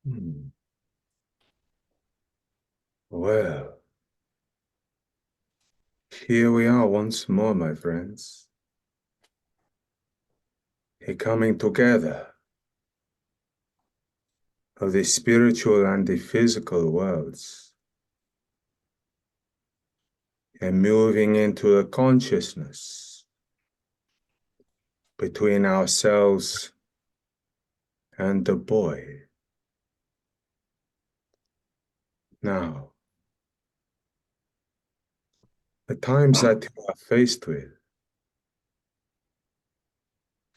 Hmm. Well, here we are once more, my friends. A coming together of the spiritual and the physical worlds, and moving into a consciousness between ourselves and the boy. Now, the times that you are faced with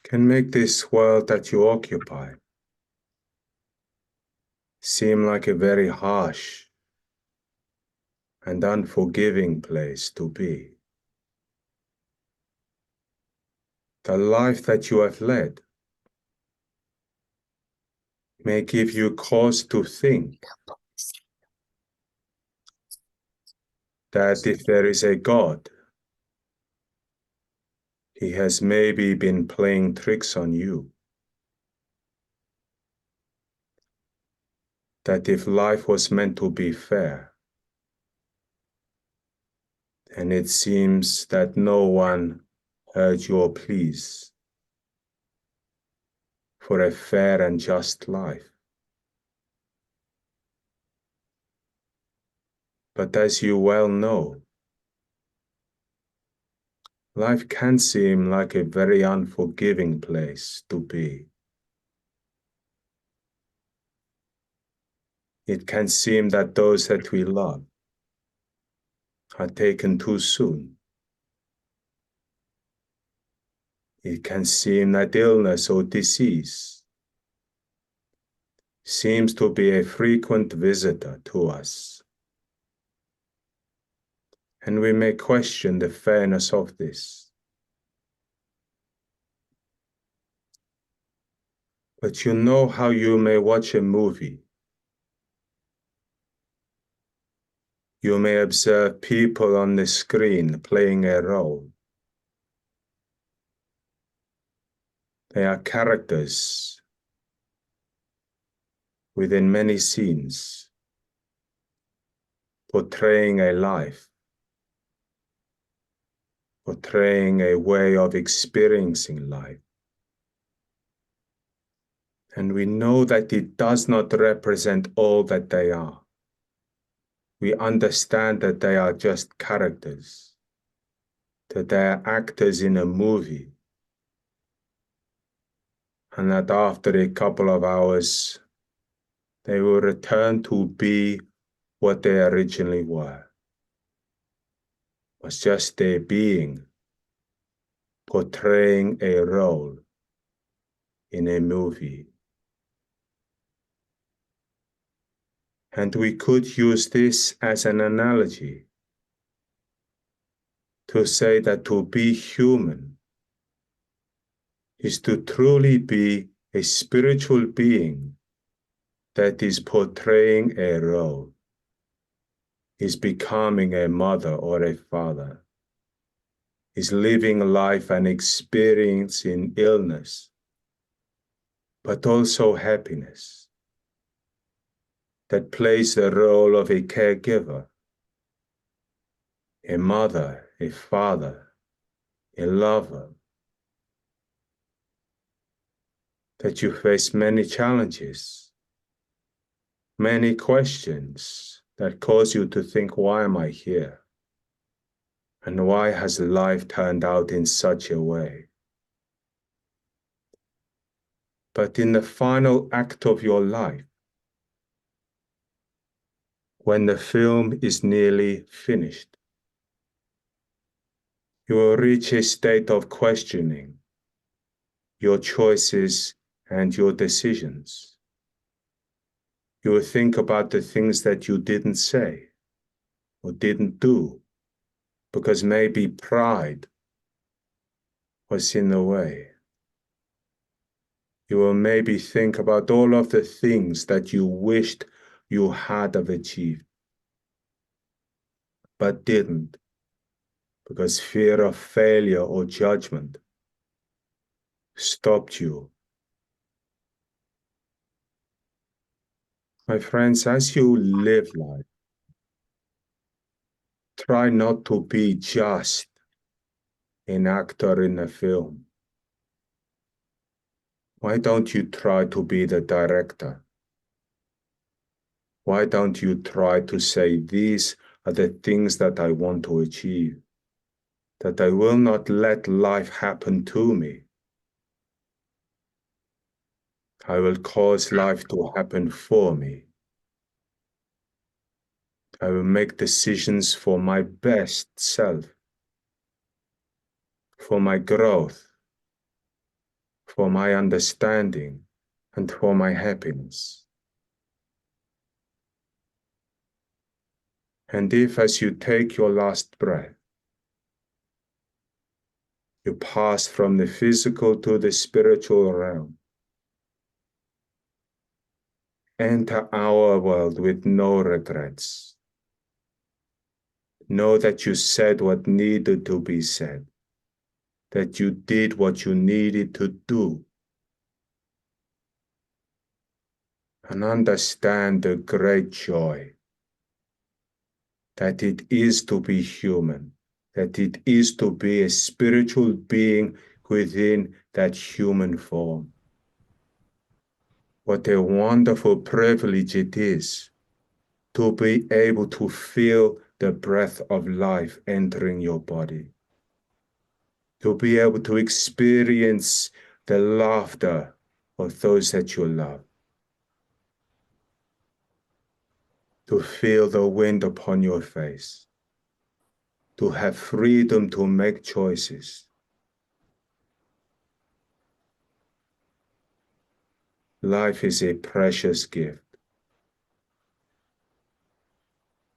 can make this world that you occupy seem like a very harsh and unforgiving place to be. The life that you have led may give you cause to think that if there is a God, he has maybe been playing tricks on you. That if life was meant to be fair, and it seems that no one heard your pleas for a fair and just life. But as you well know, life can seem like a very unforgiving place to be. It can seem that those that we love are taken too soon. It can seem that illness or disease seems to be a frequent visitor to us. And we may question the fairness of this. But you know how you may watch a movie. You may observe people on the screen playing a role. They are characters within many scenes, portraying a life, portraying a way of experiencing life. And we know that it does not represent all that they are. We understand that they are just characters, that they are actors in a movie, and that after a couple of hours, they will return to be what they originally were. Was just a being portraying a role in a movie. And we could use this as an analogy to say that to be human is to truly be a spiritual being that is portraying a role, is becoming a mother or a father, is living life and experiencing illness, but also happiness, that plays the role of a caregiver, a mother, a father, a lover, that you face many challenges, many questions that cause you to think, why am I here? And why has life turned out in such a way? But in the final act of your life, when the film is nearly finished, you will reach a state of questioning your choices and your decisions. You will think about the things that you didn't say or didn't do, because maybe pride was in the way. You will maybe think about all of the things that you wished you had have achieved, but didn't, because fear of failure or judgment stopped you My friends, as you live life, try not to be just an actor in a film. Why don't you try to be the director? Why don't you try to say, these are the things that I want to achieve, that I will not let life happen to me. I will cause life to happen for me. I will make decisions for my best self, for my growth, for my understanding, and for my happiness. And if, as you take your last breath, you pass from the physical to the spiritual realm, enter our world with no regrets. Know that you said what needed to be said, that you did what you needed to do, and understand the great joy that it is to be human, that it is to be a spiritual being within that human form. What a wonderful privilege it is to be able to feel the breath of life entering your body, to be able to experience the laughter of those that you love, to feel the wind upon your face, to have freedom to make choices. Life is a precious gift,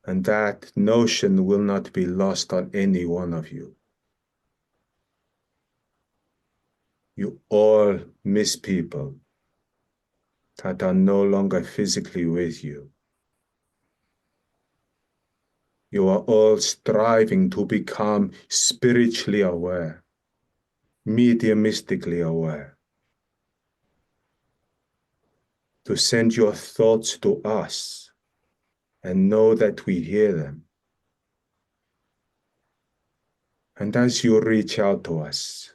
and that notion will not be lost on any one of you. You all miss people that are no longer physically with you. You are all striving to become spiritually aware, mediumistically aware, to send your thoughts to us and know that we hear them. And as you reach out to us,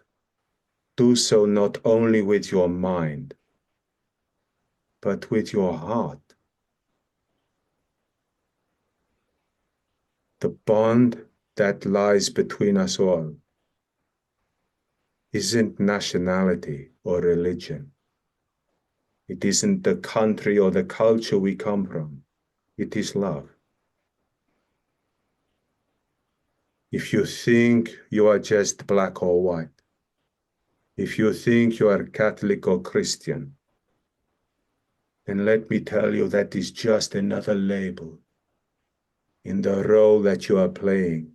do so not only with your mind, but with your heart. The bond that lies between us all isn't nationality or religion. It isn't the country or the culture we come from. It is love. If you think you are just black or white, if you think you are Catholic or Christian, then let me tell you that is just another label in the role that you are playing,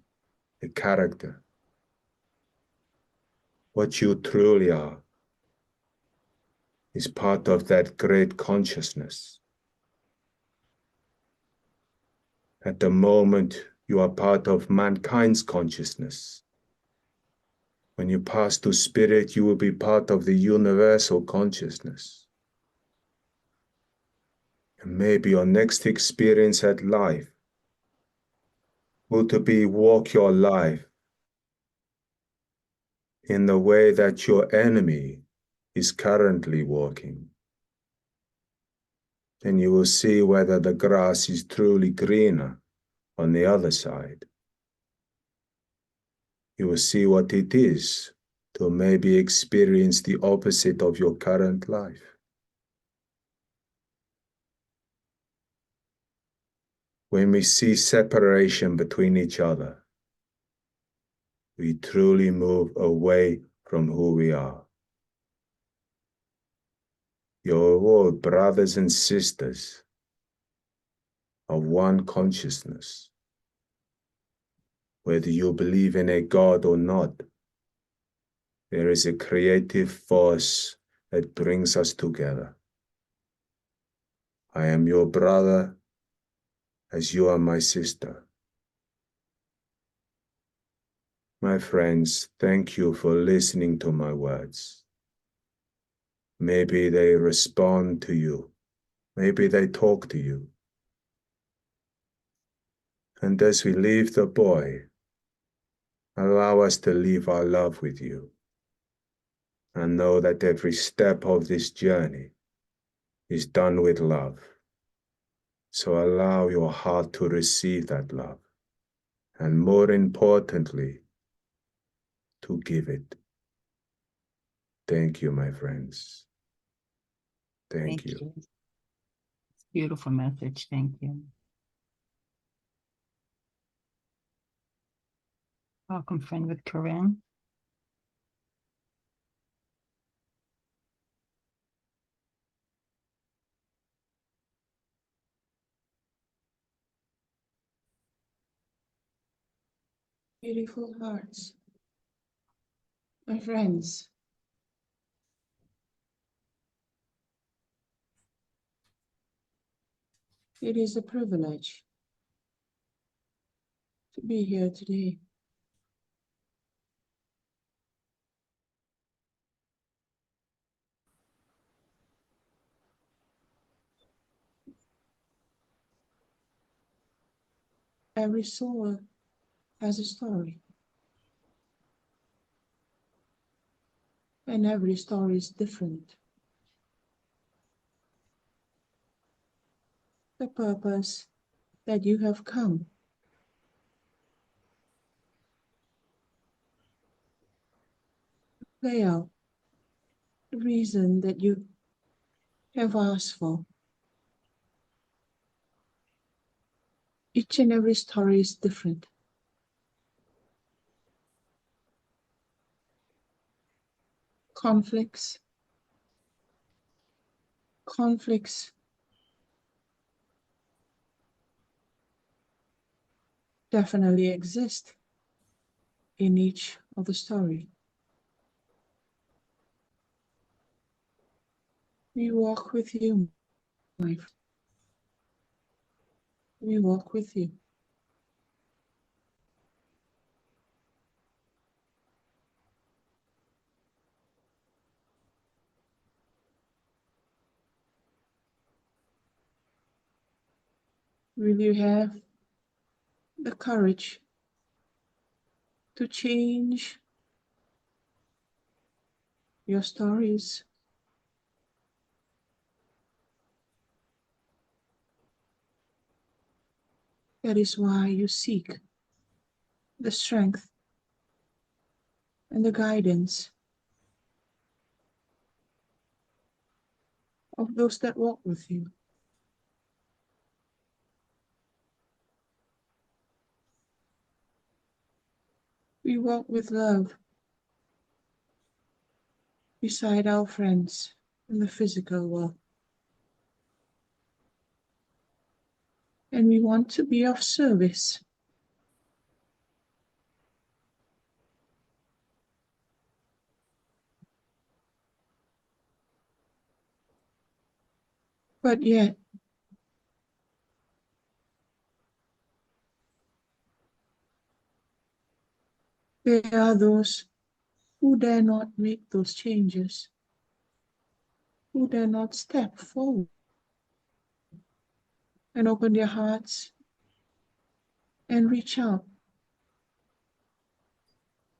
the character. What you truly are is part of that great consciousness. At the moment, you are part of mankind's consciousness. When you pass to spirit, you will be part of the universal consciousness. And maybe your next experience at life will to be walk your life in the way that your enemy is currently walking. And you will see whether the grass is truly greener on the other side. You will see what it is to maybe experience the opposite of your current life. When we see separation between each other, we truly move away from who we are. You're all brothers and sisters of one consciousness. Whether you believe in a God or not, there is a creative force that brings us together. I am your brother as you are my sister. My friends, thank you for listening to my words. Maybe they respond to you. Maybe they talk to you. And as we leave the boy, allow us to leave our love with you and know that every step of this journey is done with love. So allow your heart to receive that love, and more importantly, to give it. Thank you, my friends. Thank you. Beautiful message. Thank you. Welcome, friend with Queren. Beautiful hearts, my friends. It is a privilege to be here today. Every soul has a story, and every story is different. The purpose that you have come play out, the reason that you have asked for. Each and every story is different. Conflicts definitely exist in each of the story. We walk with you, my friend. We walk with you. Will you have the courage to change your stories? That is why you seek the strength and the guidance of those that walk with you. We walk with love beside our friends in the physical world. And we want to be of service. But yet, there are those who dare not make those changes, who dare not step forward and open their hearts and reach out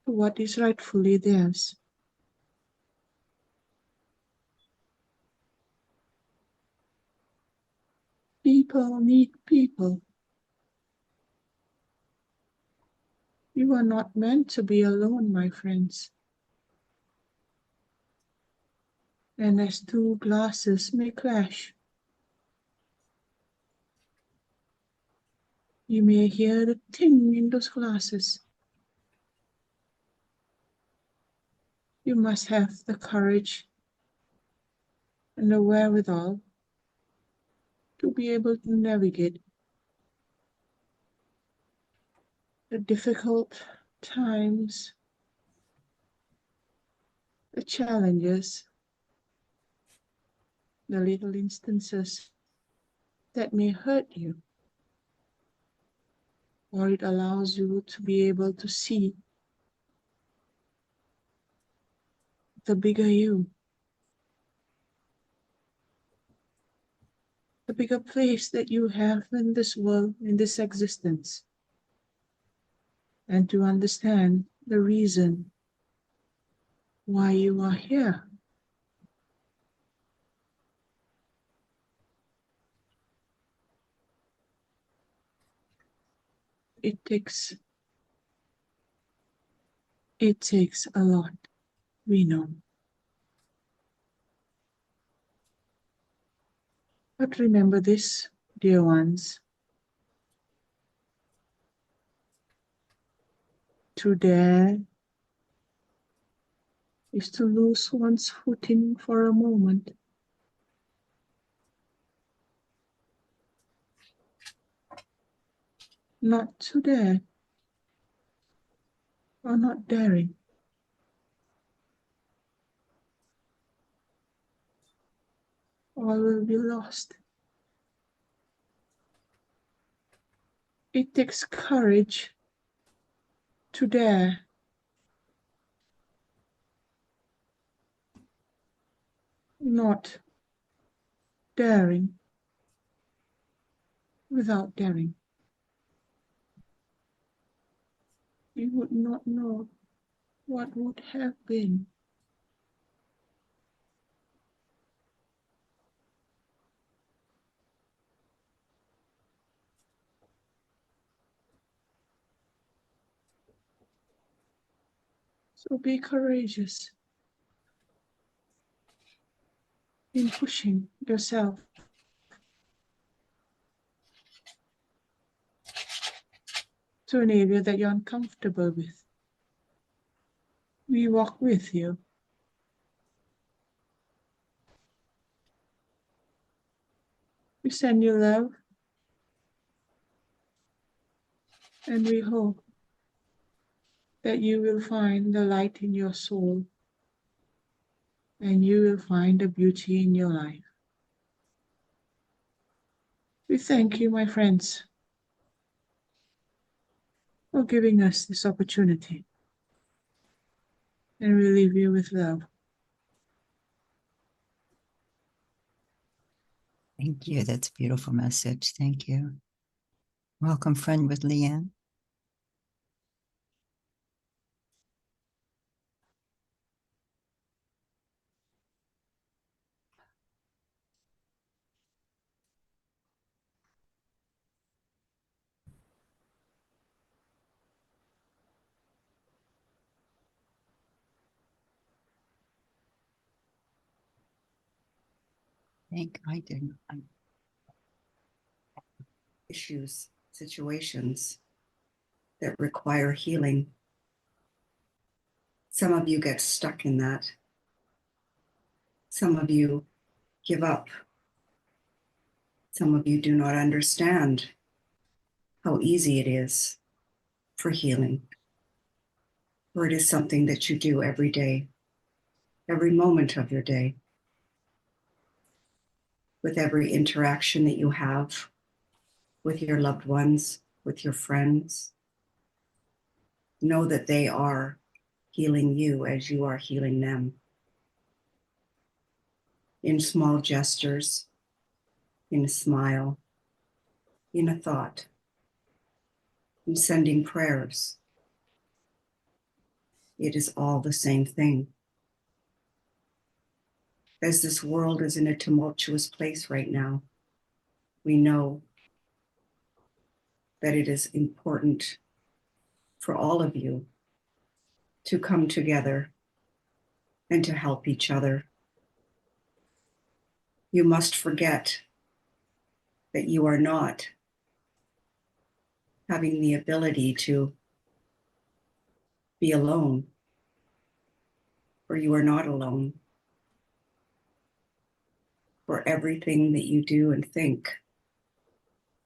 to what is rightfully theirs. People need people. You are not meant to be alone, my friends. And as two glasses may clash, you may hear the ting in those glasses. You must have the courage and the wherewithal to be able to navigate the difficult times, the challenges, the little instances that may hurt you, or it allows you to be able to see the bigger you. bigger place that you have in this world, in this existence, and to understand the reason why you are here. It takes a lot, we know. But remember this, dear ones, to dare is to lose one's footing for a moment. Not to dare, or not daring. All will be lost. It takes courage to dare. Not daring without daring. You would not know what would have been. So be courageous in pushing yourself to an area that you're uncomfortable with. We walk with you. We send you love, and we hope that you will find the light in your soul, and you will find the beauty in your life. We thank you, my friends, for giving us this opportunity, and we leave you with love. Thank you. That's a beautiful message. Thank you. Welcome, friend with Leanne. I think I didn't. Issues, situations that require healing. Some of you get stuck in that. Some of you give up. Some of you do not understand how easy it is for healing, for it is something that you do every day, every moment of your day, with every interaction that you have with your loved ones, with your friends. Know that they are healing you as you are healing them. In small gestures, in a smile, in a thought, in sending prayers. It is all the same thing. As this world is in a tumultuous place right now, we know that it is important for all of you to come together and to help each other. You must forget that you are not having the ability to be alone, for you are not alone. For everything that you do and think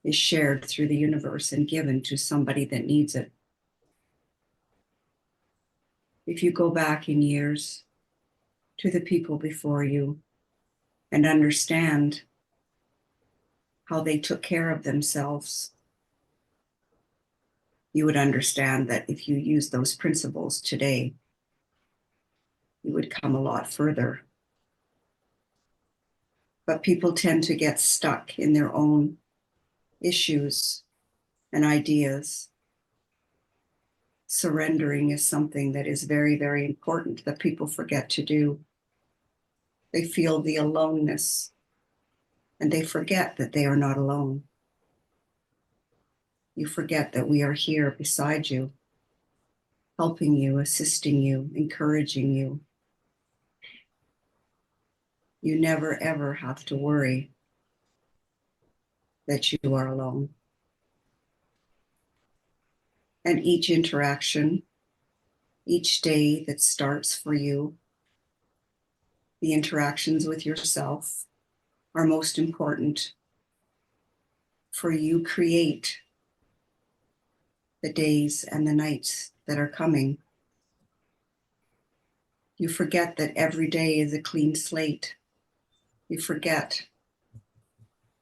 is shared through the universe and given to somebody that needs it. If you go back in years to the people before you and understand how they took care of themselves, you would understand that if you use those principles today, you would come a lot further. But people tend to get stuck in their own issues and ideas. Surrendering is something that is very, very important that people forget to do. They feel the aloneness and they forget that they are not alone. You forget that we are here beside you, helping you, assisting you, encouraging you. You never, ever have to worry that you are alone. And each interaction, each day that starts for you, the interactions with yourself are most important. For you create the days and the nights that are coming. You forget that every day is a clean slate. You forget,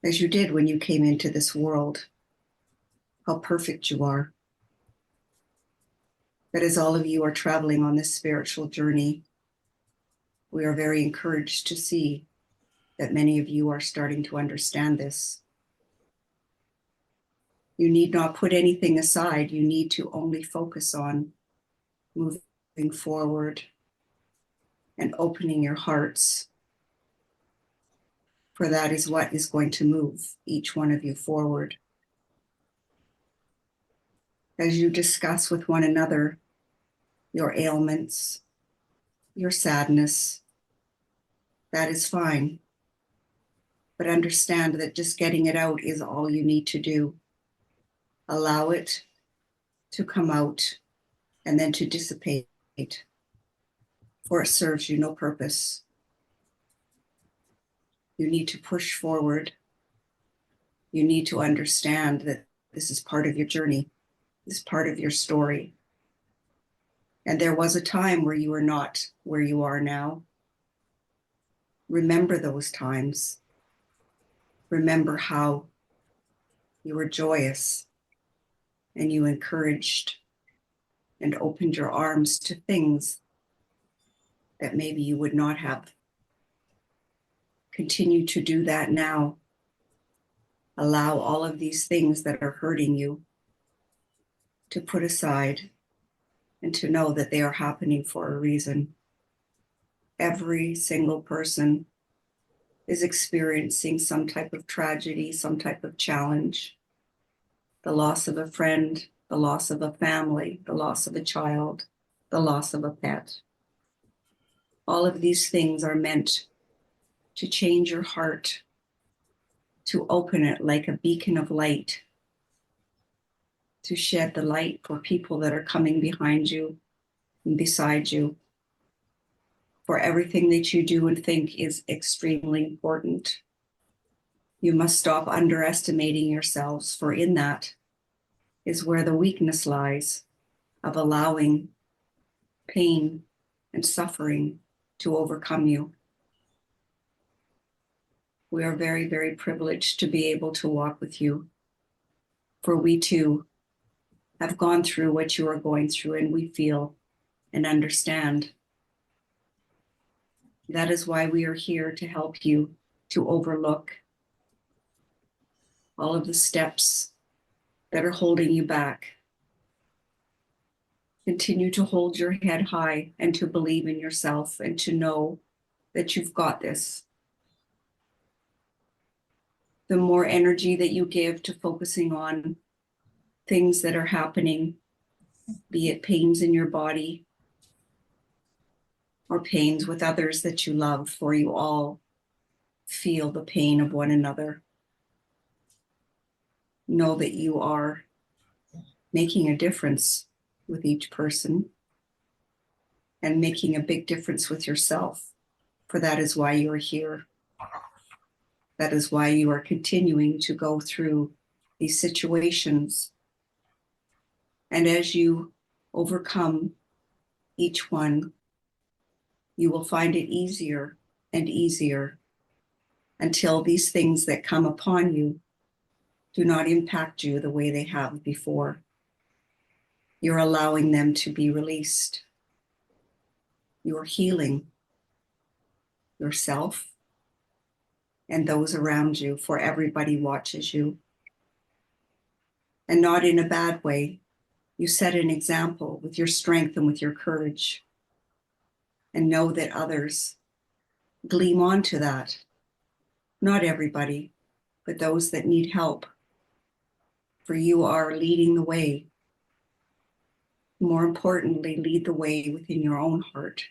as you did when you came into this world, how perfect you are. That as all of you are traveling on this spiritual journey, we are very encouraged to see that many of you are starting to understand this. You need not put anything aside. You need to only focus on moving forward and opening your hearts, for that is what is going to move each one of you forward. As you discuss with one another your ailments, your sadness, that is fine. But understand that just getting it out is all you need to do. Allow it to come out and then to dissipate, for it serves you no purpose. You need to push forward. You need to understand that this is part of your journey, this is part of your story. And there was a time where you were not where you are now. Remember those times. Remember how you were joyous and you encouraged and opened your arms to things that maybe you would not have. Continue to do that now. Allow all of these things that are hurting you to put aside and to know that they are happening for a reason. Every single person is experiencing some type of tragedy, some type of challenge. The loss of a friend, the loss of a family, the loss of a child, the loss of a pet. All of these things are meant to change your heart, to open it like a beacon of light, to shed the light for people that are coming behind you and beside you. For everything that you do and think is extremely important. You must stop underestimating yourselves, for in that is where the weakness lies of allowing pain and suffering to overcome you. We are very, very privileged to be able to walk with you, for we too have gone through what you are going through, and we feel and understand. That is why we are here to help you to overlook all of the steps that are holding you back. Continue to hold your head high and to believe in yourself and to know that you've got this. The more energy that you give to focusing on things that are happening, be it pains in your body or pains with others that you love, for you all feel the pain of one another. Know that you are making a difference with each person and making a big difference with yourself, for that is why you are here. That is why you are continuing to go through these situations. And as you overcome each one, you will find it easier and easier until these things that come upon you do not impact you the way they have before. You're allowing them to be released. You're healing yourself and those around you, for everybody watches you. And not in a bad way. You set an example with your strength and with your courage. And know that others gleam onto that. Not everybody, but those that need help. For you are leading the way. More importantly, lead the way within your own heart.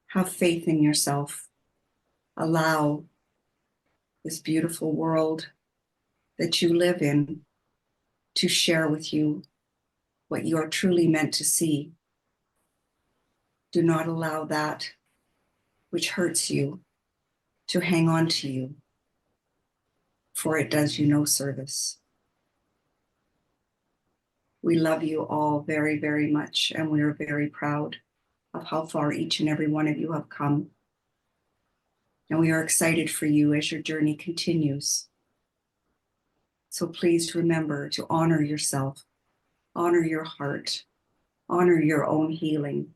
Have faith in yourself. Allow this beautiful world that you live in to share with you what you are truly meant to see. Do not allow that which hurts you to hang on to you, for it does you no service. We love you all very, very much, and we are very proud of how far each and every one of you have come. And we are excited for you as your journey continues. So please remember to honor yourself, honor your heart, honor your own healing,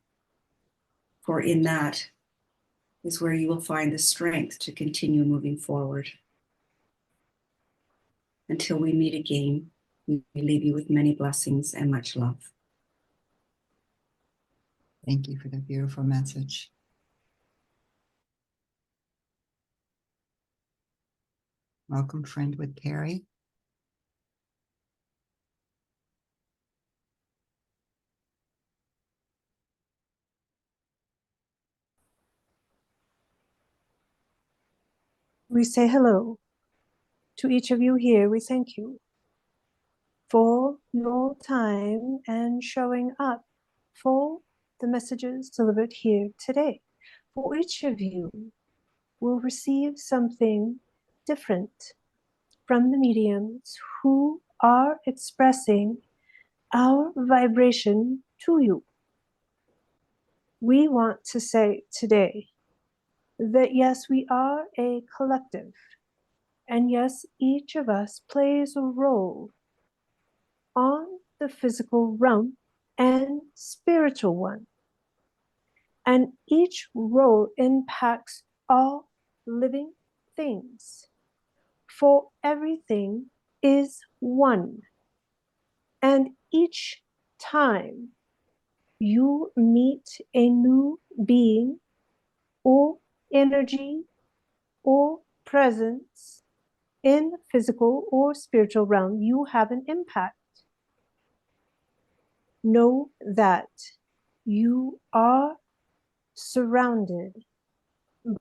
for in that is where you will find the strength to continue moving forward. Until we meet again, we leave you with many blessings and much love. Thank you for the beautiful message. Welcome, friend with Carie. We say hello to each of you here. We thank you for your time and showing up for the messages delivered here today. For each of you will receive something different from the mediums who are expressing our vibration to you. We want to say today that yes, we are a collective, and yes, each of us plays a role on the physical realm and spiritual one. And each role impacts all living things. For everything is one. And each time you meet a new being or energy or presence in the physical or spiritual realm, you have an impact. Know that you are surrounded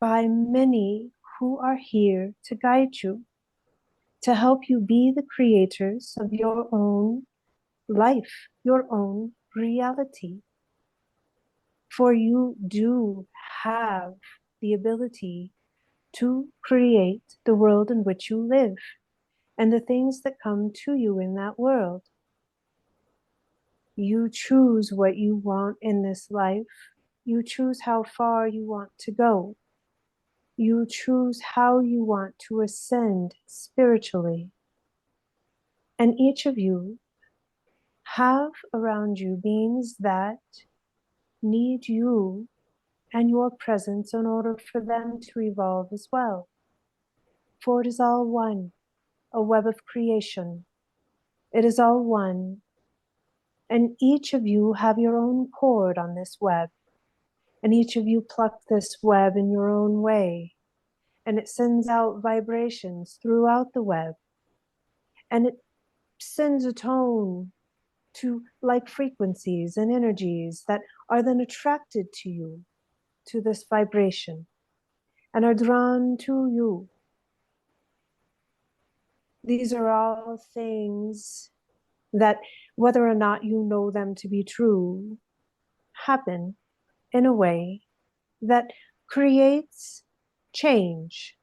by many who are here to guide you, to help you be the creators of your own life, your own reality. For you do have the ability to create the world in which you live and the things that come to you in that world. You choose what you want in this life. You choose how far you want to go. You choose how you want to ascend spiritually. And each of you have around you beings that need you and your presence in order for them to evolve as well. For it is all one, a web of creation. It is all one. And each of you have your own cord on this web. And each of you pluck this web in your own way. And it sends out vibrations throughout the web. And it sends a tone to like frequencies and energies that are then attracted to you, to this vibration, and are drawn to you. These are all things that, whether or not you know them to be true, happen in a way that creates change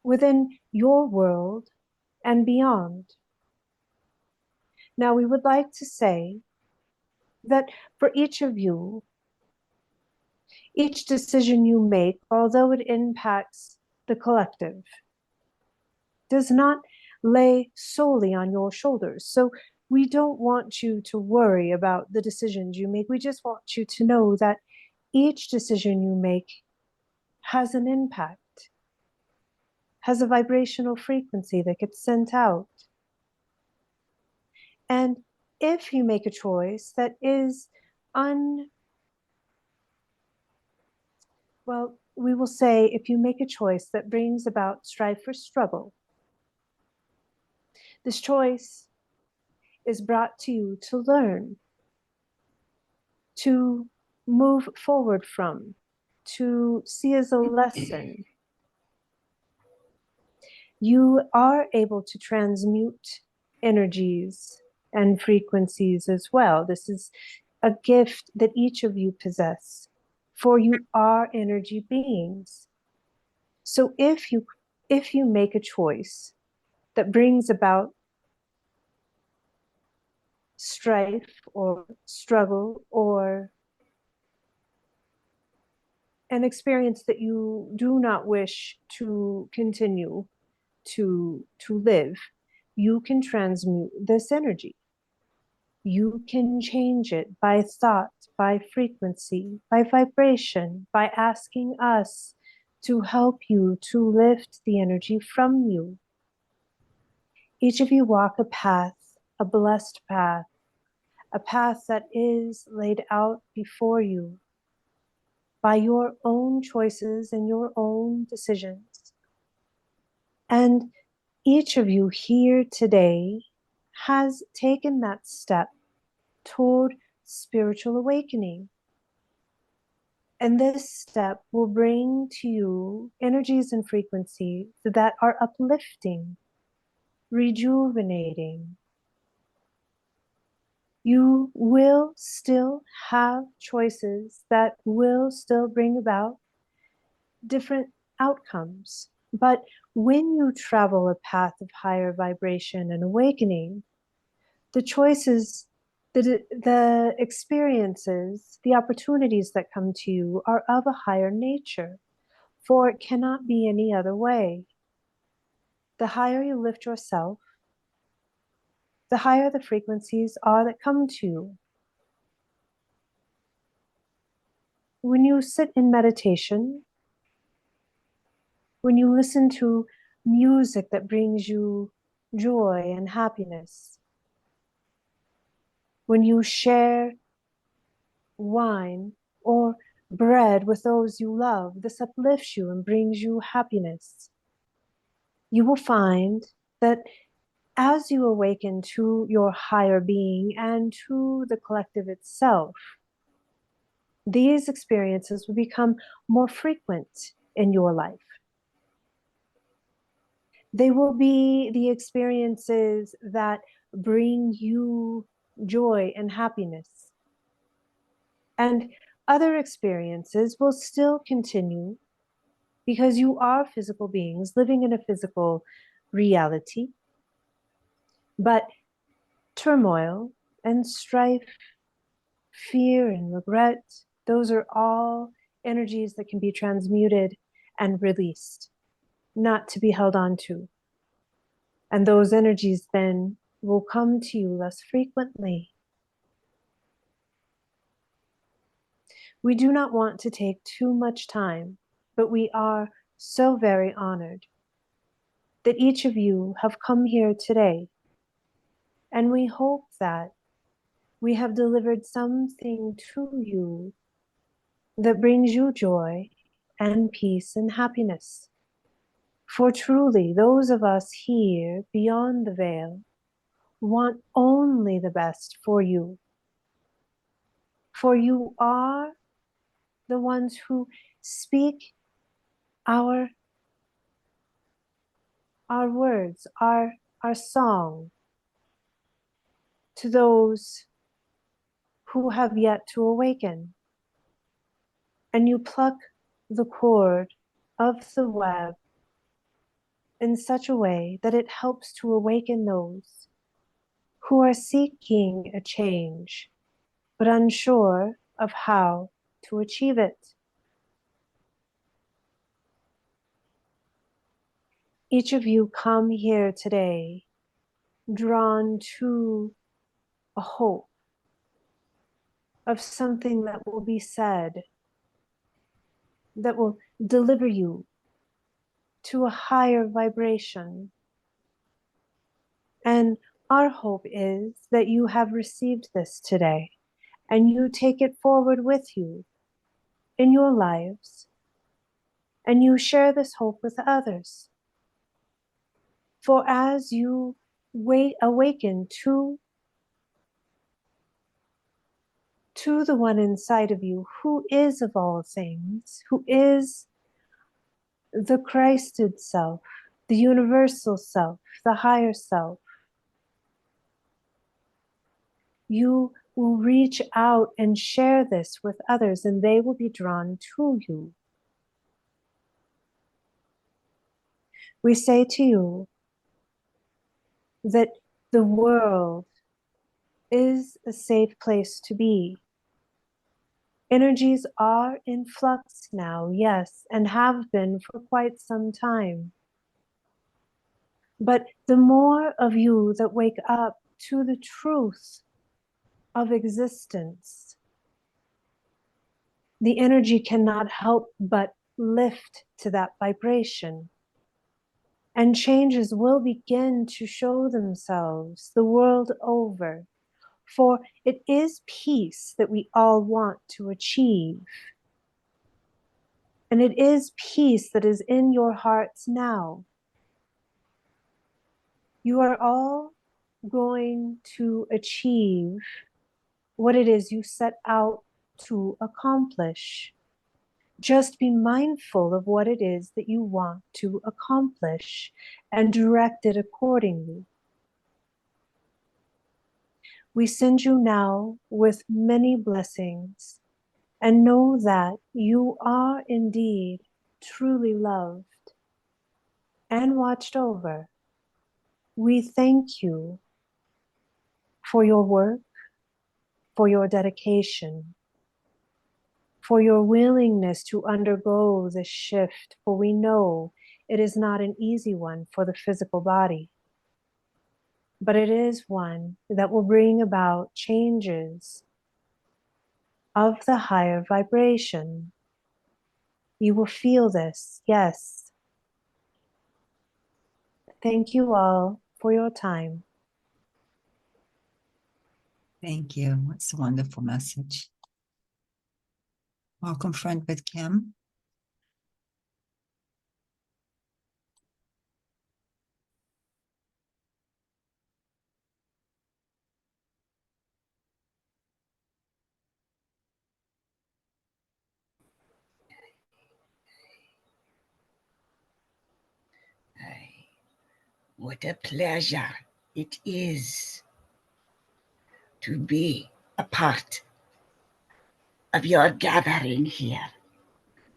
within your world and beyond. Now, we would like to say that for each of you, each decision you make, although it impacts the collective, does not lay solely on your shoulders. So we don't want you to worry about the decisions you make. We just want you to know that each decision you make has an impact. has a vibrational frequency that gets sent out. And if you make a choice that is well, we will say if you make a choice that brings about strife or struggle, this choice is brought to you to learn, to move forward from, to see as a lesson. You are able to transmute energies and frequencies as well. This is a gift that each of you possess, for you are energy beings. So if you make a choice that brings about strife or struggle or an experience that you do not wish to continue to live, you can transmute this energy. You can change it by thought, by frequency, by vibration, by asking us to help you to lift the energy from you. Each of you walk a path, a blessed path, a path that is laid out before you by your own choices and your own decisions. And each of you here today has taken that step toward spiritual awakening. And this step will bring to you energies and frequencies that are uplifting, rejuvenating. You will still have choices that will still bring about different outcomes. But when you travel a path of higher vibration and awakening, the choices, the experiences, the opportunities that come to you are of a higher nature, for it cannot be any other way. The higher you lift yourself, the higher the frequencies are that come to you. When you sit in meditation, when you listen to music that brings you joy and happiness, when you share wine or bread with those you love, this uplifts you and brings you happiness. You will find that as you awaken to your higher being and to the collective itself, these experiences will become more frequent in your life. They will be the experiences that bring you joy and happiness. And other experiences will still continue because you are physical beings living in a physical reality. But turmoil and strife, fear and regret, those are all energies that can be transmuted and released, not to be held on to. And those energies then will come to you less frequently. We do not want to take too much time, but we are so very honored that each of you have come here today. And we hope that we have delivered something to you that brings you joy and peace and happiness. For truly, those of us here beyond the veil want only the best for you. For you are the ones who speak our words, our song to those who have yet to awaken. And you pluck the cord of the web in such a way that it helps to awaken those who are seeking a change, but unsure of how to achieve it. Each of you come here today drawn to a hope of something that will be said, that will deliver you to a higher vibration. And our hope is that you have received this today and you take it forward with you in your lives and you share this hope with others. For as you awaken to the one inside of you who is of all things, who is the Christed self, the universal self, the higher self, you will reach out and share this with others and they will be drawn to you. We say to you that the world is a safe place to be. Energies are in flux now, yes, and have been for quite some time. But the more of you that wake up to the truth of existence, the energy cannot help but lift to that vibration. And changes will begin to show themselves the world over. For it is peace that we all want to achieve. And it is peace that is in your hearts now. You are all going to achieve what it is you set out to accomplish. Just be mindful of what it is that you want to accomplish and direct it accordingly. We send you now with many blessings and know that you are indeed truly loved and watched over. We thank you for your work, for your dedication, for your willingness to undergo this shift, for we know it is not an easy one for the physical body, but it is one that will bring about changes of the higher vibration. You will feel this, yes. Thank you all for your time. Thank you. That's a wonderful message. Welcome, friend with Kim. What a pleasure it is to be a part of your gathering here.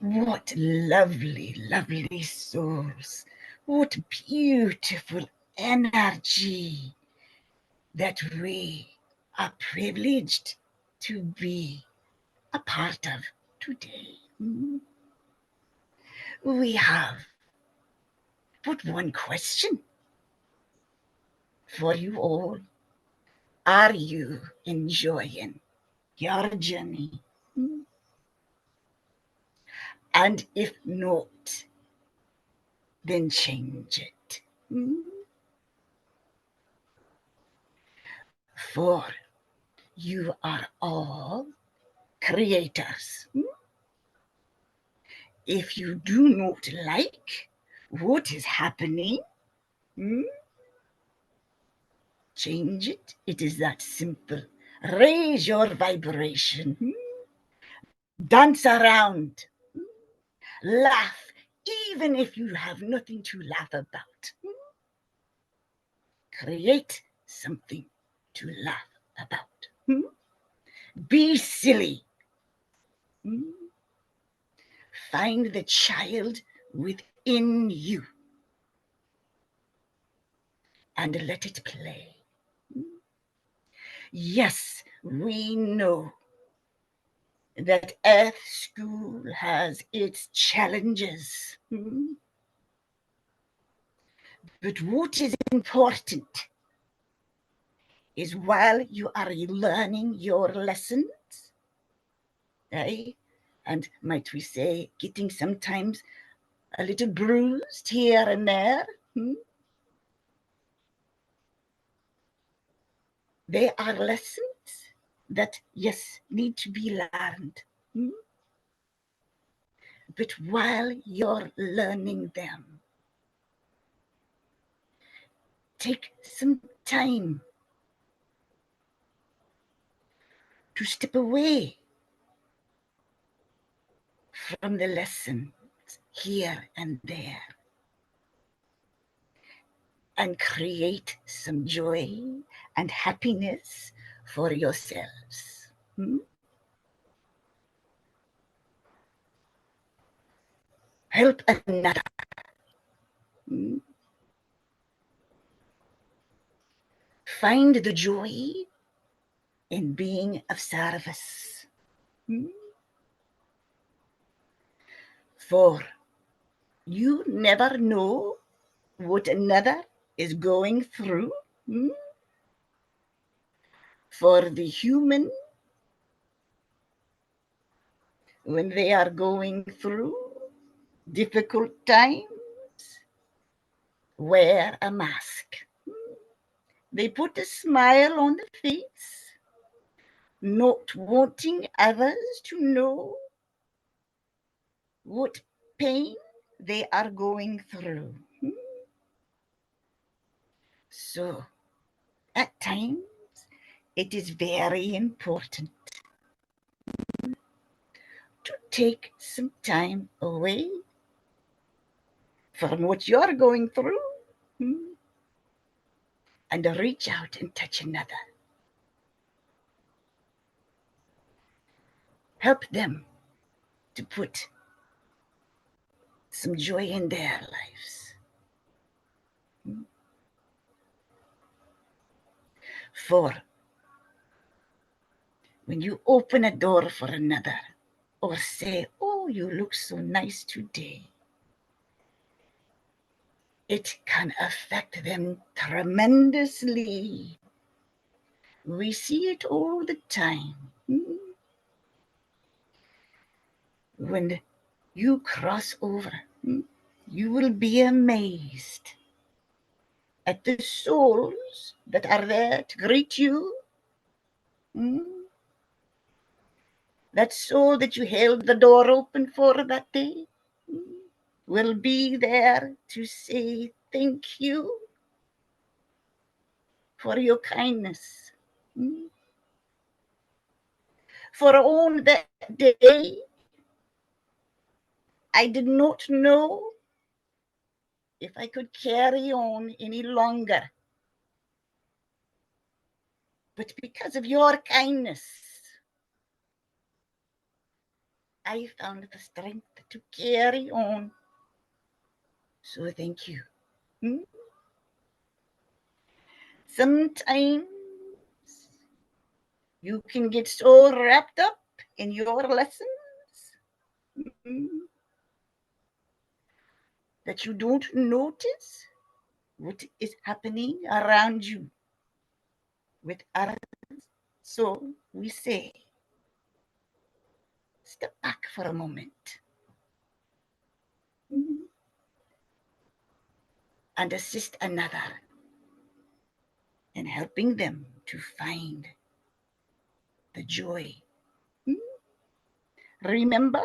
What lovely, lovely souls. What beautiful energy that we are privileged to be a part of today. We have but one question for you all. Are you enjoying your journey? And if not, then change it. For you are all creators. If you do not like what is happening, change it. It is that simple. Raise your vibration. Dance around. Laugh, even if you have nothing to laugh about. Create something to laugh about. Be silly. Find the child within you and let it play. Yes, we know that Earth School has its challenges. But what is important is while you are learning your lessons, and might we say, getting sometimes a little bruised here and there. They are lessons that, yes, need to be learned. But while you're learning them, take some time to step away from the lessons here and there and create some joy and happiness for yourselves. Help another. Find the joy in being of service. For you never know what another is going through. For the human, when they are going through difficult times, wear a mask. They put a smile on the face, not wanting others to know what pain they are going through. So, at times, it is very important to take some time away from what you're going through and reach out and touch another. Help them to put some joy in their lives. For when you open a door for another or say, "Oh, you look so nice today," it can affect them tremendously. We see it all the time. When you cross over, you will be amazed at the souls that are there to greet you. That soul that you held the door open for that day will be there to say thank you for your kindness. For on that day, I did not know if I could carry on any longer. But because of your kindness, I found the strength to carry on. So thank you. Sometimes you can get so wrapped up in your lessons that you don't notice what is happening around you with others. So we say, step back for a moment and assist another in helping them to find the joy. Remember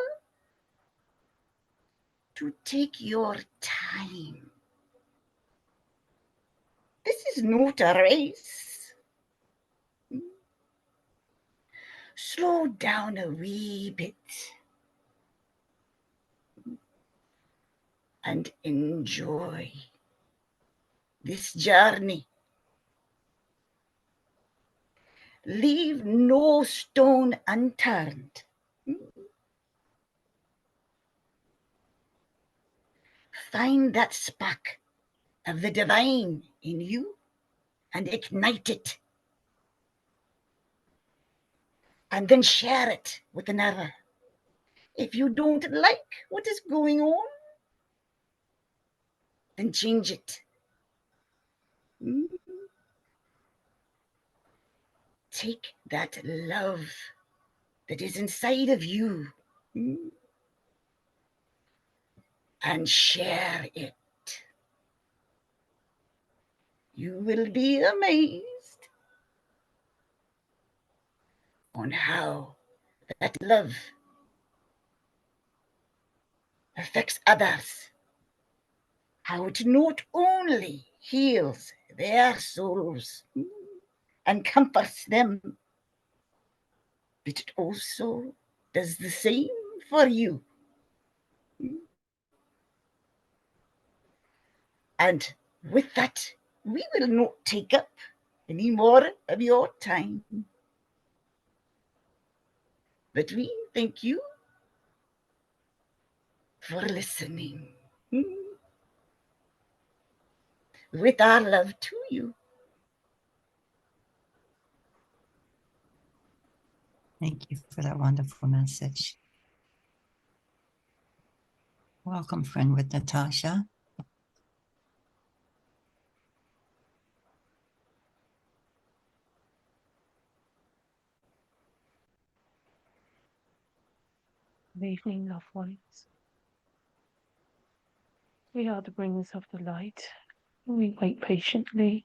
to take your time. This is not a race. Slow down a wee bit and enjoy this journey. Leave no stone unturned. Find that spark of the divine in you and ignite it. And then share it with another. If you don't like what is going on, then change it. Take that love that is inside of you and share it. You will be amazed on how that love affects others, how it not only heals their souls and comforts them, but it also does the same for you. And with that, we will not take up any more of your time. But we thank you for listening. With our love to you. Thank you for that wonderful message. Welcome, friend with Natasha. Good evening, loved ones. We are the bringers of the light, and we wait patiently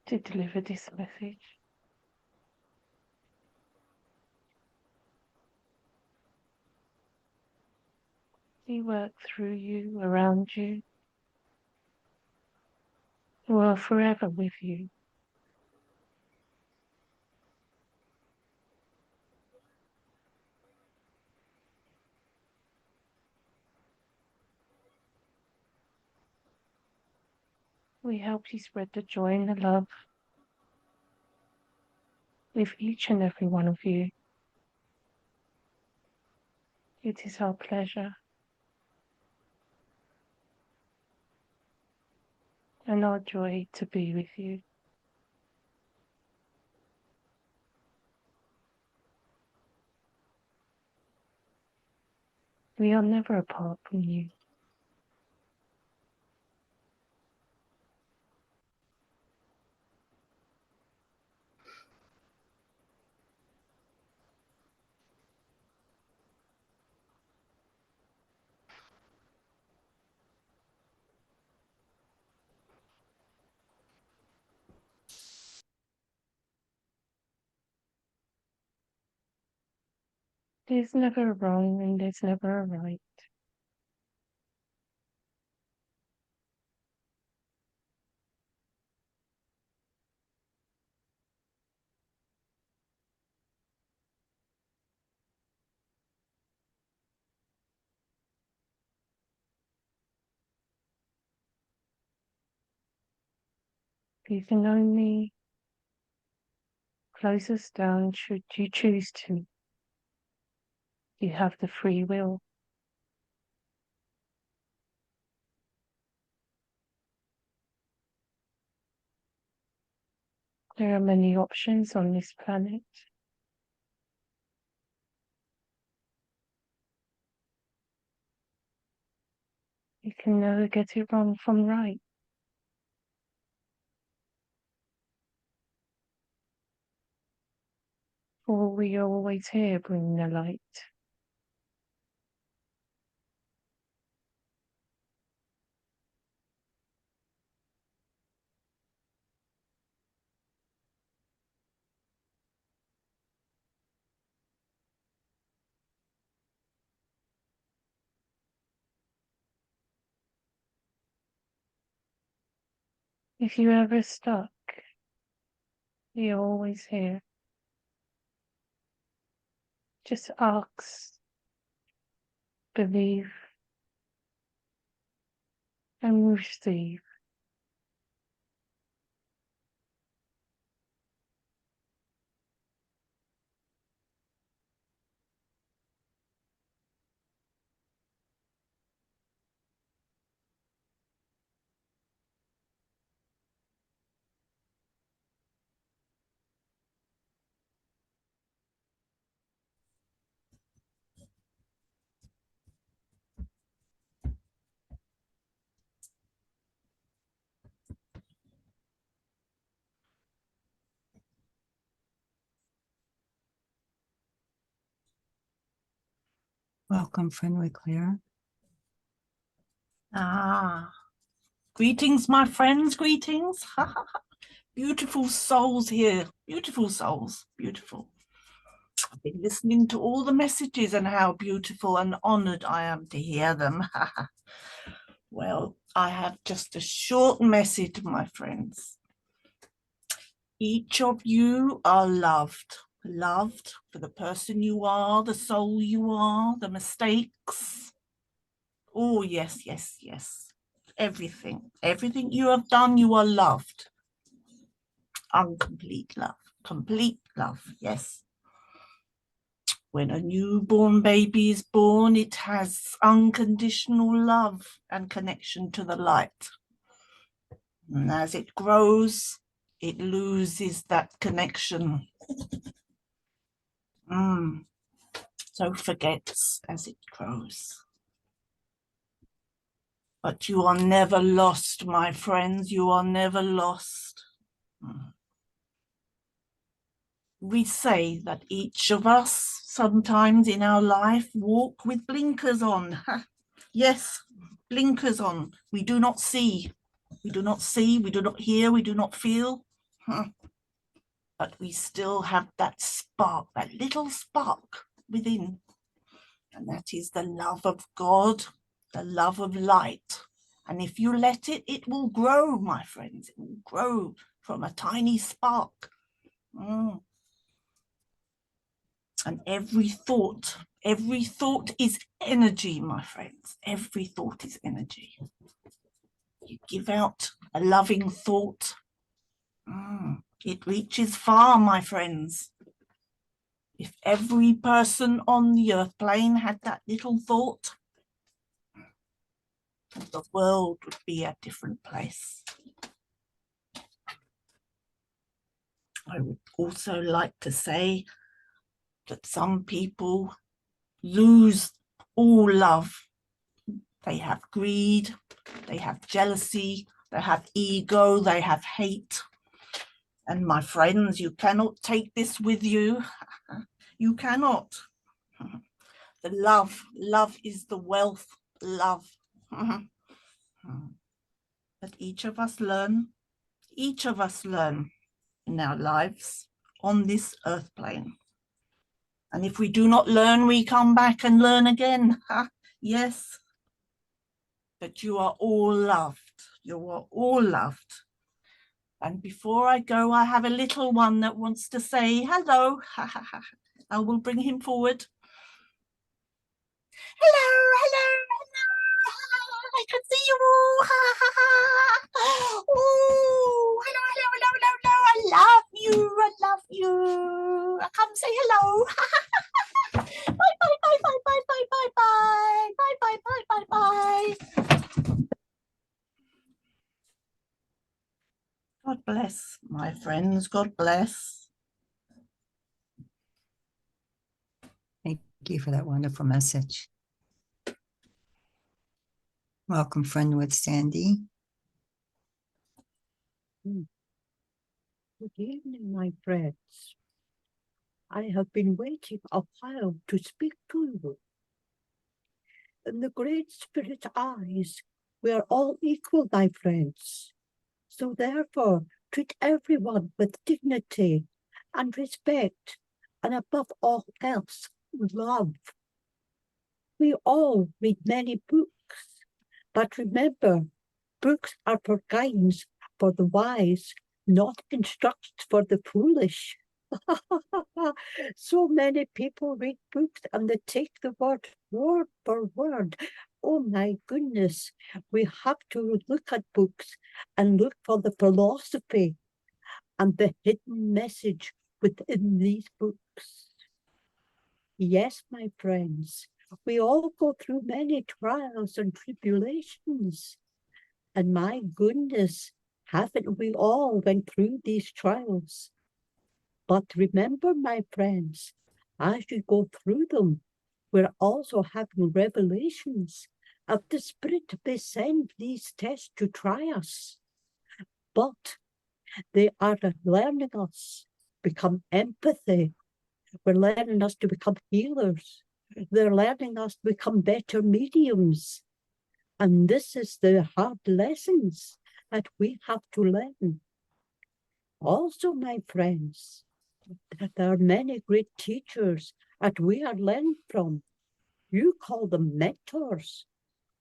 to deliver this message. We work through you, around you. We are forever with you. We help you spread the joy and the love with each and every one of you. It is our pleasure and our joy to be with you. We are never apart from you. There's never a wrong and there's never a right. You can only close us down should you choose to. You have the free will. There are many options on this planet. You can never get it wrong from right. For we are always here bringing the light. If you're ever stuck, we are always here. Just ask, believe, and receive. Welcome, friend with Clair. Ah, greetings, my friends, greetings. Beautiful souls here, beautiful souls, beautiful. I've been listening to all the messages and how beautiful and honoured I am to hear them. Well, I have just a short message, my friends. Each of you are loved, loved for the person you are, the soul you are, the mistakes. Oh, yes, yes, yes. Everything you have done, you are loved. Incomplete love, complete love, yes. When a newborn baby is born, it has unconditional love and connection to the light. And as it grows, it loses that connection. So forgets as it grows. But you are never lost, my friends, you are never lost. We say that each of us sometimes in our life walk with blinkers on. Yes, blinkers on. We do not see. We do not see, we do not hear, we do not feel. But we still have that spark, that little spark within. And that is the love of God, the love of light. And if you let it, it will grow, my friends. It will grow from a tiny spark. And every thought is energy, my friends. Every thought is energy. You give out a loving thought, it reaches far, my friends. If every person on the earth plane had that little thought, the world would be a different place. I would also like to say that some people lose all love. They have greed, they have jealousy, they have ego, they have hate. And my friends, you cannot take this with you. You cannot. The love is the wealth, love. But each of us learn in our lives on this earth plane. And if we do not learn, we come back and learn again. Yes. But you are all loved. You are all loved. And before I go, I have a little one that wants to say hello. I will bring him forward. Hello, hello, hello. I can see you all. Oh, hello, hello, hello, hello, hello. I love you. I love you. Come say hello. Bye, bye, bye, bye, bye, bye, bye, bye. Bye, bye, bye, bye, bye. God bless, my friends. God bless. Thank you for that wonderful message. Welcome, friend with Sandie. Good evening, my friends. I have been waiting a while to speak to you. In the Great Spirit's eyes, we are all equal, my friends. So therefore, treat everyone with dignity and respect, and above all else, love. We all read many books, but remember, books are for guidance for the wise, not instructions for the foolish. So many people read books and they take the word for word. Oh my goodness, we have to look at books and look for the philosophy and the hidden message within these books. Yes, my friends, we all go through many trials and tribulations. And my goodness, haven't we all went through these trials? But remember, my friends, as you go through them, we're also having revelations of the Spirit may send these tests to try us. But they are learning us become empathy. We're learning us to become healers. They're learning us to become better mediums. And this is the hard lessons that we have to learn. Also, my friends, there are many great teachers that we are learning from. You call them mentors.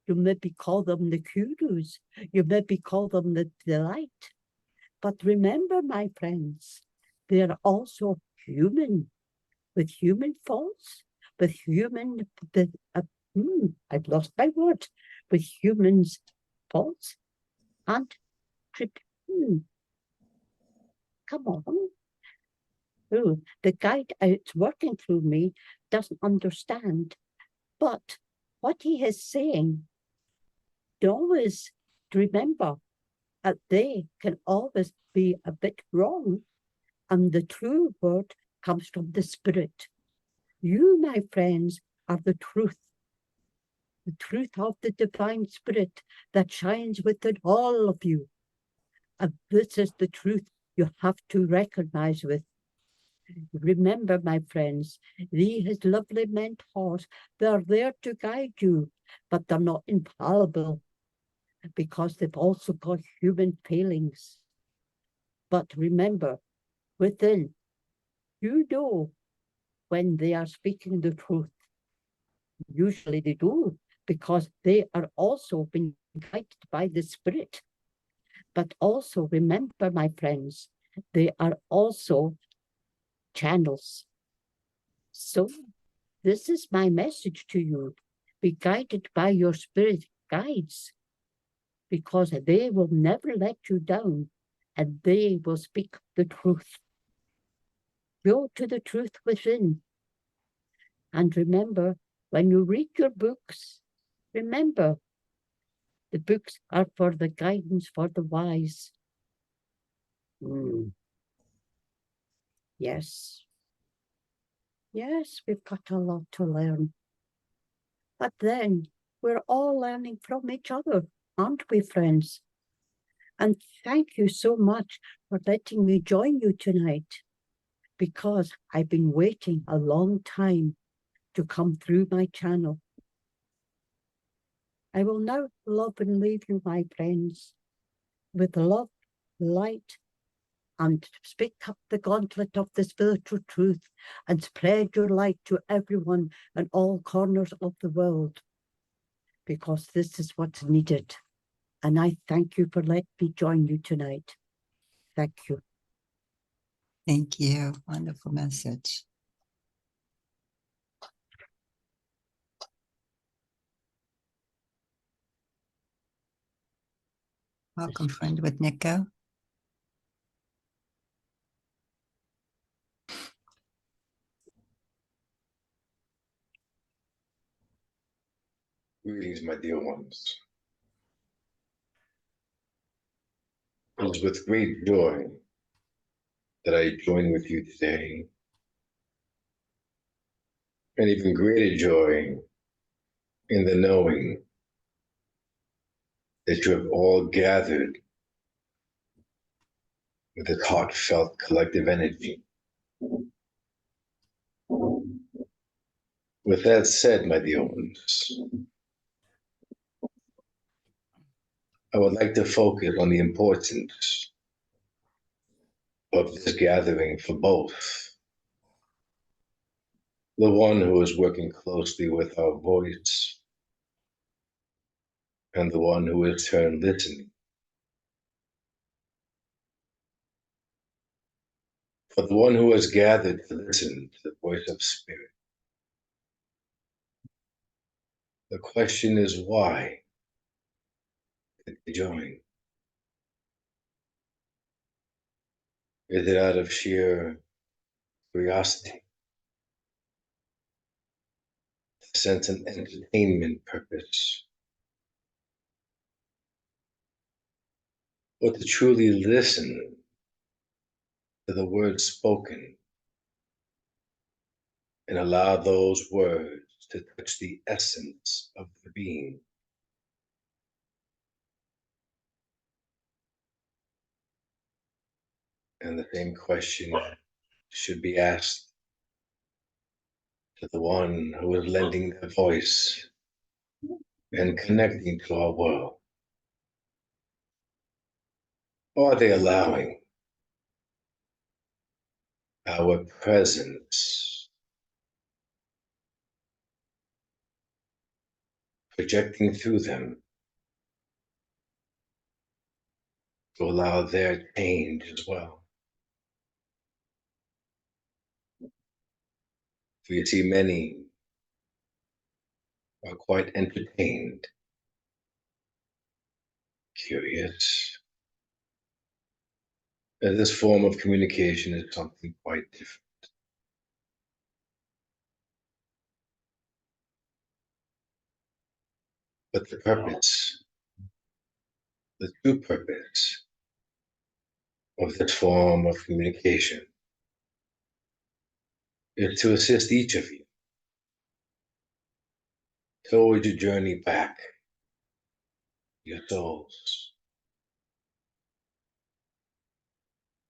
You maybe call them the kudos. You maybe call them the delight. But remember, my friends, they are also human, with human faults, with human, I've lost my word, with humans' faults and come on. Oh, the guide it's working through me doesn't understand. But what he is saying, always remember that they can always be a bit wrong, and the true word comes from the Spirit. You, my friends, are the truth of the divine Spirit that shines within all of you. And this is the truth you have to recognize with. Remember, my friends, these lovely mentors, they're there to guide you, but they're not infallible because they've also got human failings. But remember, within, you know when they are speaking the truth. Usually they do, because they are also being guided by the Spirit. But also remember, my friends, they are also channels. So this is my message to you. Be guided by your spirit guides, because they will never let you down, and they will speak the truth. Go to the truth within. And remember, when you read your books, remember, the books are for the guidance for the wise. Yes. Yes, we've got a lot to learn. But then we're all learning from each other, aren't we, friends? And thank you so much for letting me join you tonight, because I've been waiting a long time to come through my channel. I will now love and leave you, my friends, with love, light, and pick up the gauntlet of the spiritual truth and spread your light to everyone in all corners of the world, because this is what's needed. And I thank you for letting me join you tonight. Thank you. Thank you. Wonderful message. Welcome, friend with Nico. Greetings, my dear ones. It is with great joy that I join with you today, and even greater joy in the knowing that you have all gathered with this heartfelt collective energy. With that said, my dear ones, I would like to focus on the importance of this gathering for both the one who is working closely with our voice and the one who is turned listening. For the one who has gathered to listen to the voice of spirit, the question is why did they join? Is it out of sheer curiosity, sense an entertainment purpose, or to truly listen to the words spoken and allow those words to touch the essence of the being? And the same question should be asked to the one who is lending their voice and connecting to our world? Or are they allowing our presence, projecting through them to allow their change as well? For you see, many are quite entertained, curious, that this form of communication is something quite different. But the purpose, the true purpose of this form of communication is to assist each of you towards your journey back, your souls,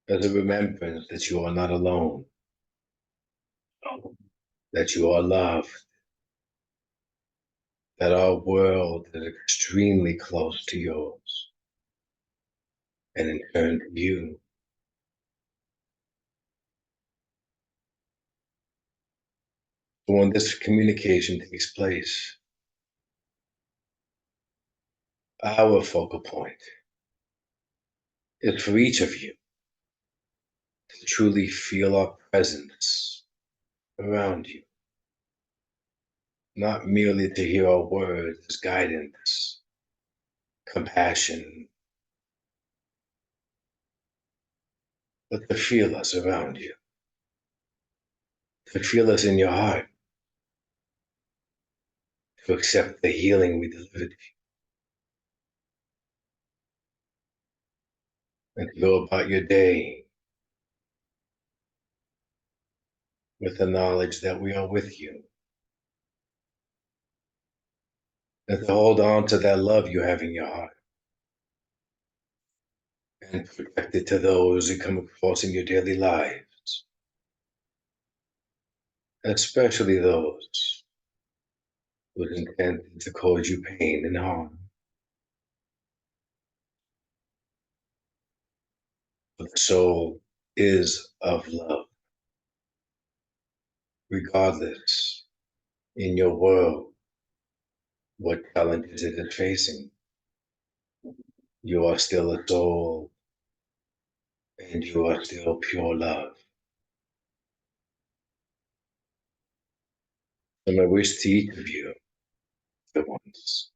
as a remembrance that you are not alone, that you are loved, that our world is extremely close to yours, and in turn to you. So when this communication takes place, our focal point is for each of you to truly feel our presence around you, not merely to hear our words as guidance, compassion, but to feel us around you, to feel us in your heart, to accept the healing we delivered to you, and to go about your day with the knowledge that we are with you, and to hold on to that love you have in your heart, and protect it to those who come across in your daily lives, especially those who intend to cause you pain and harm. For the soul is of love, regardless in your world what challenges it is facing. You are still a soul, and you are still pure love. So my wish to each of you at once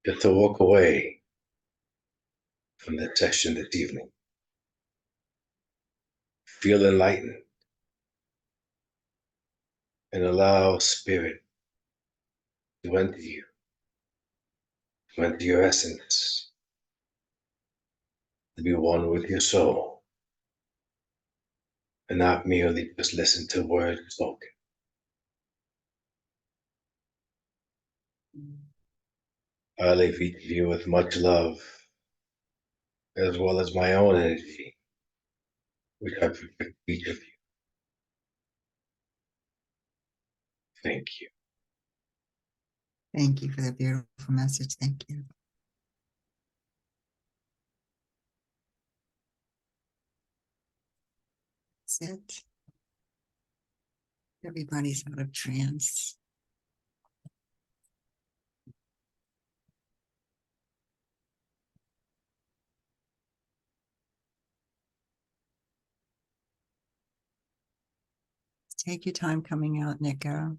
is to walk away from this session this evening, feel enlightened, and allow spirit to enter you, to enter your essence, to be one with your soul, and not merely just listen to words spoken. I leave each of you with much love, as well as my own energy, which I project each of you. Thank you. Thank you for the beautiful message. Thank you. That's it. Everybody's out of trance. Take your time coming out, Nico.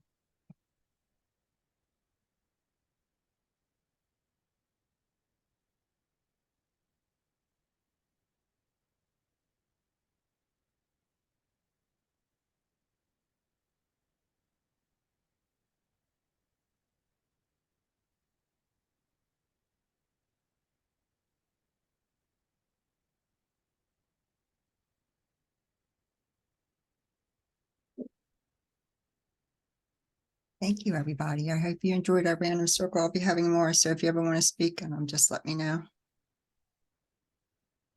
Thank you, everybody. I hope you enjoyed our random circle. I'll be having more, so if you ever want to speak, just let me know.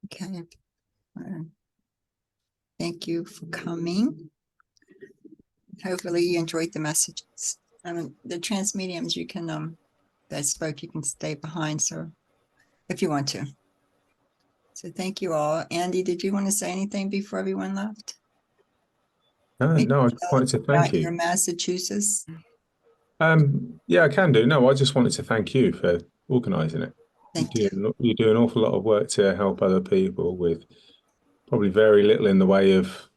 Okay. Thank you for coming. Hopefully you enjoyed the messages. the trance mediums you can that spoke, you can stay behind, so if you want to. So thank you all. Andy, did you want to say anything before everyone left? No, I just wanted to thank Your you. Massachusetts. Yeah, I can do. No, I just wanted to thank you for organising it. Thank you. You do an awful lot of work to help other people with probably very little in the way of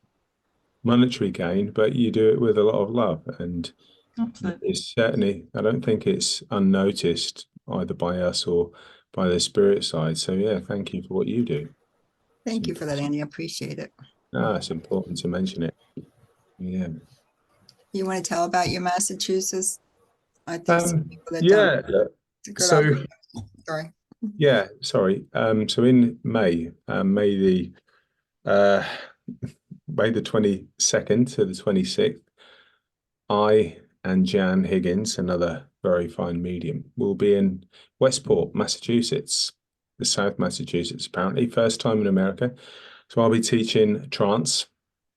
monetary gain, but you do it with a lot of love. And Absolutely. it's certainly, I don't think it's unnoticed either by us or by the spirit side. So yeah, thank you for what you do. Thank you for that, Andy. I appreciate it. It's important to mention it. Yeah. You want to tell about your Massachusetts? I think some people that Yeah. don't. It's a good So opportunity. Sorry. yeah, sorry. So in May, May the 22nd to the 26th, I and Jaan Huggins, another very fine medium, will be in Westport, Massachusetts, the South Massachusetts, apparently. First time in America. So I'll be teaching trance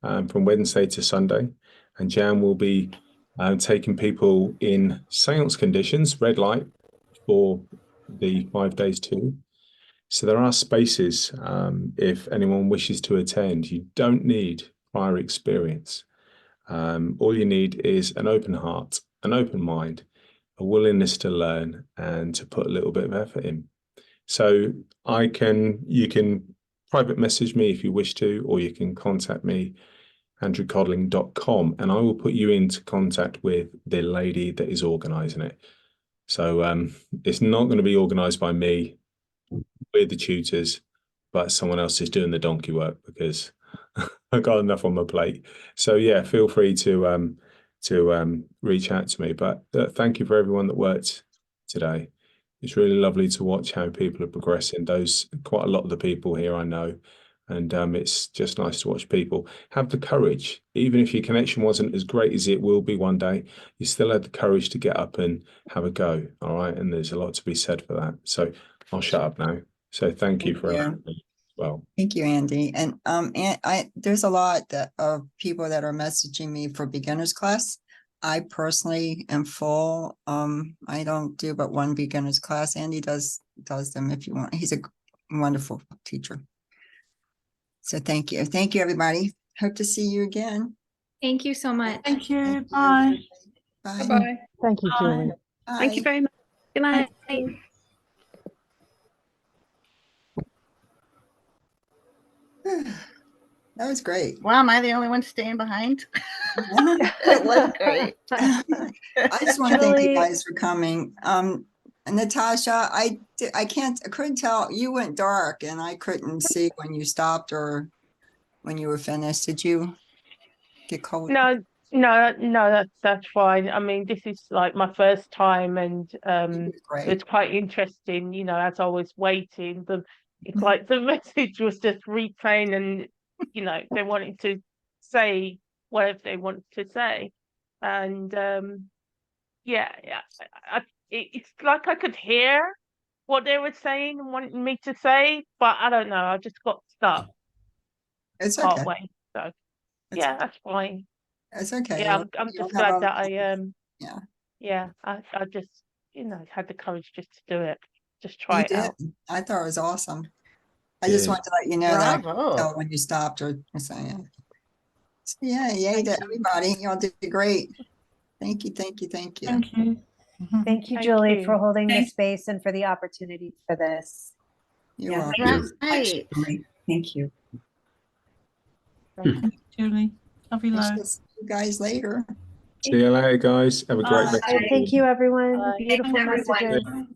from Wednesday to Sunday. And Jaan will be taking people in seance conditions, red light, for the 5 days too. So there are spaces if anyone wishes to attend. You don't need prior experience. All you need is an open heart, an open mind, a willingness to learn and to put a little bit of effort in. So you can private message me if you wish to, or you can contact me, andrewcodling.com, and I will put you into contact with the lady that is organising it. So it's not going to be organised by me. We're the tutors, but someone else is doing the donkey work because I've got enough on my plate. So yeah, feel free to reach out to me. But thank you for everyone that worked today. It's really lovely to watch how people are progressing. Quite a lot of the people here I know, and it's just nice to watch people have the courage, even if your connection wasn't as great as it will be one day. You still had the courage to get up and have a go. All right, and there's a lot to be said for that. So I'll shut up now. So thank you for having me as well. Thank you, Andy. And there's a lot of people that are messaging me for beginners class. I personally am full. I don't do but one beginners class. Andy does them if you want. He's a wonderful teacher. So thank you. Thank you, everybody. Hope to see you again. Thank you so much. Thank you. Bye. Bye. Bye. Thank you, Julie. Thank you very much. Good night. That was great. Wow, am I the only one staying behind? It was great. I just want to thank you Julie. guys for coming. Natasha, I couldn't tell. You went dark and I couldn't see when you stopped or when you were finished. Did you get cold? No, that's fine. I mean, this is like my first time, and Great. it's quite interesting. You know, as I was waiting, it's like the message was just replaying, and you know, they wanted to say whatever they wanted to say, and it's like I could hear what they were saying and wanting me to say, but I don't know. I just got stuck It's okay. partway. So yeah, that's fine. It's okay. Yeah, I'm just glad that I I just had the courage just to do it, just try it out. I thought it was awesome. I just wanted to let you know that I could tell when you stopped or something. So yeah, yay to everybody. Y'all did great. Thank you. Thank you. Thank you, Thank Julie, you. for holding the space and for the opportunity for this. You're Yeah. welcome. Right. Thank you. Thank you, Julie. Love you I loads. shall see you guys later. See you later, guys. Have a great Bye. rest of the Thank you, everyone. Bye. Beautiful Thank you, messages. everyone.